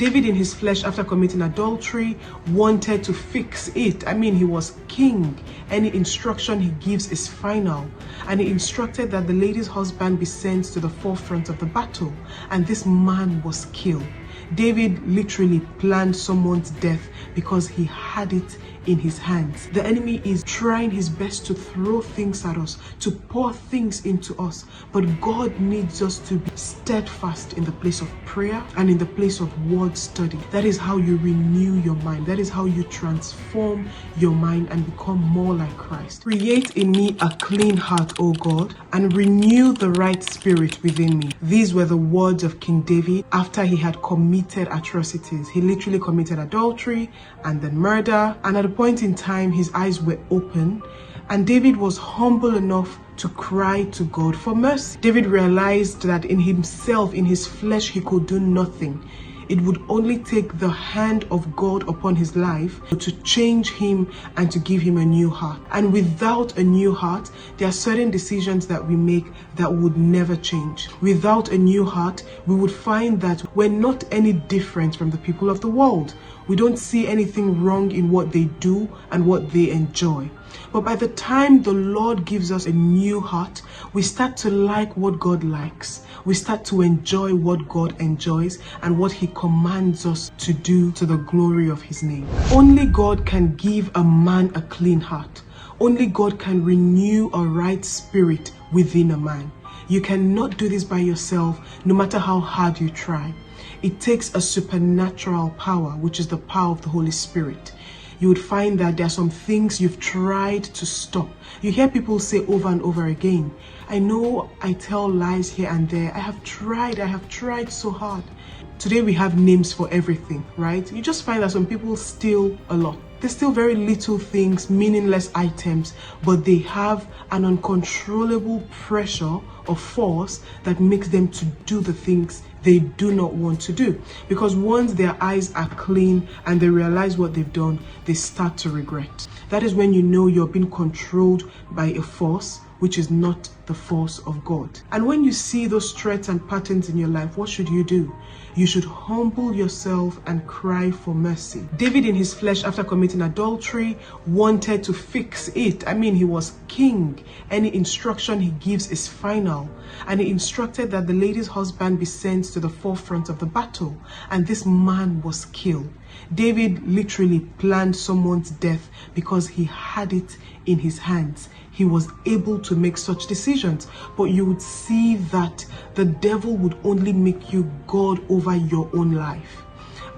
David in his flesh, after committing adultery, wanted to fix it. He was king. Any instruction he gives is final. And he instructed that the lady's husband be sent to the forefront of the battle. And this man was killed. David literally planned someone's death because he had it in his hands. The enemy is trying his best to throw things at us, to pour things into us. But God needs us to be steadfast in the place of prayer and in the place of word study. That is how you renew your mind. That is how you transform your mind and become more like Christ. Create in me a clean heart, O God, and renew the right spirit within me. These were the words of King David after he had committed atrocities. He literally committed adultery and then murder. And at a point in time, his eyes were open, and David was humble enough to cry to God for mercy. David realized that in himself, in his flesh, he could do nothing. It would only take the hand of God upon his life to change him and to give him a new heart. And without a new heart, there are certain decisions that we make that would never change. Without a new heart, we would find that we're not any different from the people of the world. We don't see anything wrong in what they do and what they enjoy. But by the time the Lord gives us a new heart, we start to like what God likes. We start to enjoy what God enjoys and what He commands us to do to the glory of His name. Only God can give a man a clean heart. Only God can renew a right spirit within a man. You cannot do this by yourself, no matter how hard you try. It takes a supernatural power, which is the power of the Holy Spirit. You would find that there are some things you've tried to stop. You hear people say over and over again, I know I tell lies here and there. I have tried so hard. Today we have names for everything, right? You just find that some people steal a lot. They steal very little things, meaningless items, but they have an uncontrollable pressure or force that makes them to do the things they do not want to do. Because once their eyes are clean and they realize what they've done, they start to regret. That is when you know you're being controlled by a force which is not the force of God. And when you see those threats and patterns in your life, what should you do? You should humble yourself and cry for mercy. David in his flesh, after committing adultery, wanted to fix it. He was king. Any instruction he gives is final. And he instructed that the lady's husband be sent to the forefront of the battle. And this man was killed. David literally planned someone's death because he had it in his hands. He was able to make such decisions. But you would see that the devil would only make you God over your own life.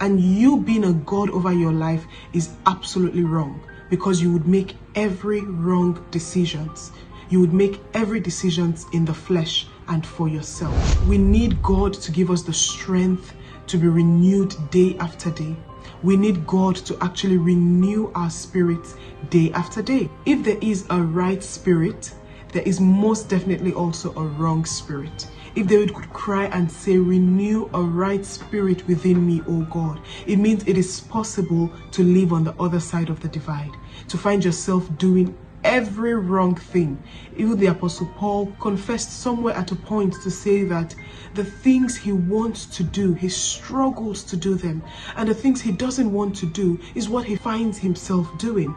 And you being a God over your life is absolutely wrong, because you would make every wrong decisions. You would make every decisions in the flesh and for yourself. We need God to give us the strength to be renewed day after day. We need God to actually renew our spirits day after day. If there is a right spirit, there is most definitely also a wrong spirit. If David could cry and say, renew a right spirit within me, O God, it means it is possible to live on the other side of the divide, to find yourself doing every wrong thing. Even the Apostle Paul confessed somewhere at a point to say that the things he wants to do, he struggles to do them. And the things he doesn't want to do is what he finds himself doing.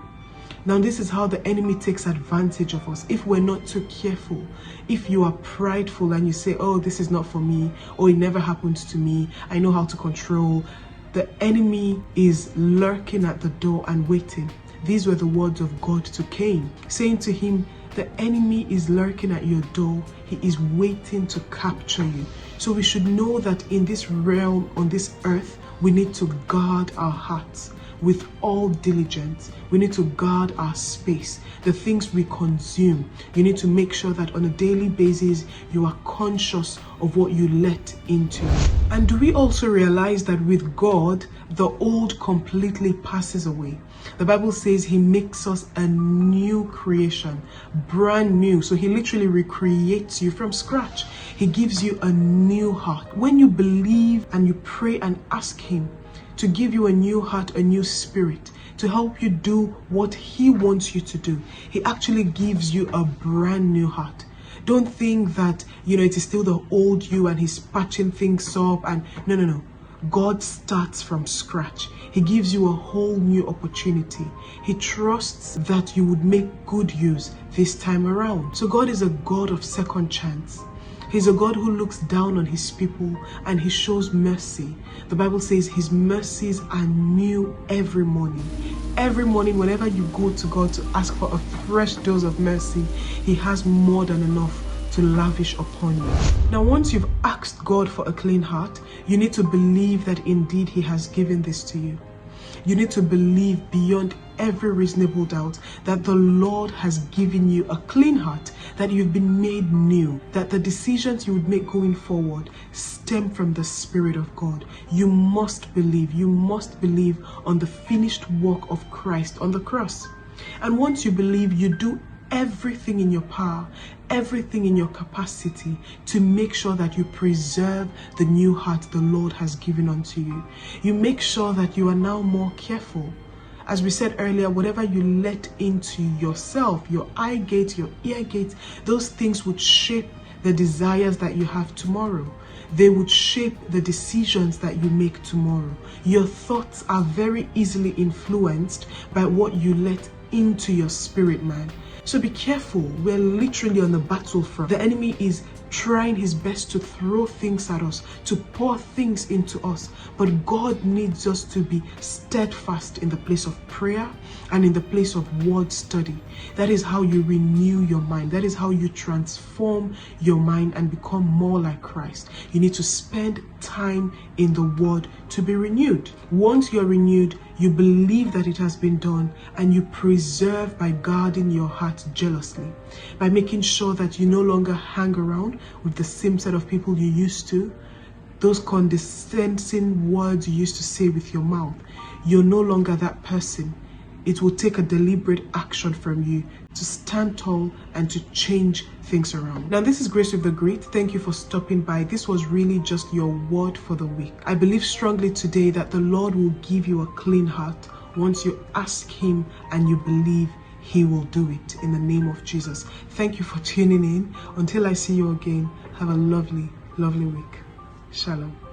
Now, this is how the enemy takes advantage of us if we're not too careful. If you are prideful and you say, oh, this is not for me, or it never happens to me, I know how to control. The enemy is lurking at the door and waiting. These were the words of God to Cain, saying to him, the enemy is lurking at your door. He is waiting to capture you. So we should know that in this realm, on this earth, we need to guard our hearts with all diligence. We need to guard our space, the things we consume. You need to make sure that on a daily basis, you are conscious of what you let into. And do we also realize that with God, the old completely passes away? The Bible says He makes us a new creation, brand new. So He literally recreates you from scratch. He gives you a new heart. When you believe and you pray and ask Him to give you a new heart, a new spirit, to help you do what He wants you to do, He actually gives you a brand new heart. Don't think that, it is still the old you and He's patching things up. And no. God starts from scratch. He gives you a whole new opportunity. He trusts that you would make good use this time around. So God is a God of second chance. He's a God who looks down on his people and he shows mercy. The Bible says his mercies are new every morning. Every morning, whenever you go to God to ask for a fresh dose of mercy, he has more than enough to lavish upon you. Now, once you've asked God for a clean heart, you need to believe that indeed he has given this to you. You need to believe beyond every reasonable doubt that the Lord has given you a clean heart, that you've been made new, that the decisions you would make going forward stem from the Spirit of God. You must believe on the finished work of Christ on the cross. And once you believe, you do everything in your power, everything in your capacity to make sure that you preserve the new heart the Lord has given unto you. You make sure that you are now more careful. As we said earlier, whatever you let into yourself, your eye gate, your ear gate, those things would shape the desires that you have tomorrow. They would shape the decisions that you make tomorrow. Your thoughts are very easily influenced by what you let into your spirit, man. So be careful. We're literally on the battlefront. The enemy is trying his best to throw things at us, to pour things into us. But God needs us to be steadfast in the place of prayer and in the place of word study. That is how you renew your mind. That is how you transform your mind and become more like Christ. You need to spend time in the word to be renewed. Once you're renewed, you believe that it has been done, and you preserve by guarding your heart jealously, by making sure that you no longer hang around with the same set of people you used to, those condescending words you used to say with your mouth. You're no longer that person. It will take a deliberate action from you to stand tall and to change things around. Now, this is Grace with the Great. Thank you for stopping by. This was really just your word for the week. I believe strongly today that the Lord will give you a clean heart once you ask him and you believe he will do it in the name of Jesus. Thank you for tuning in. Until I see you again, have a lovely, lovely week. Shalom.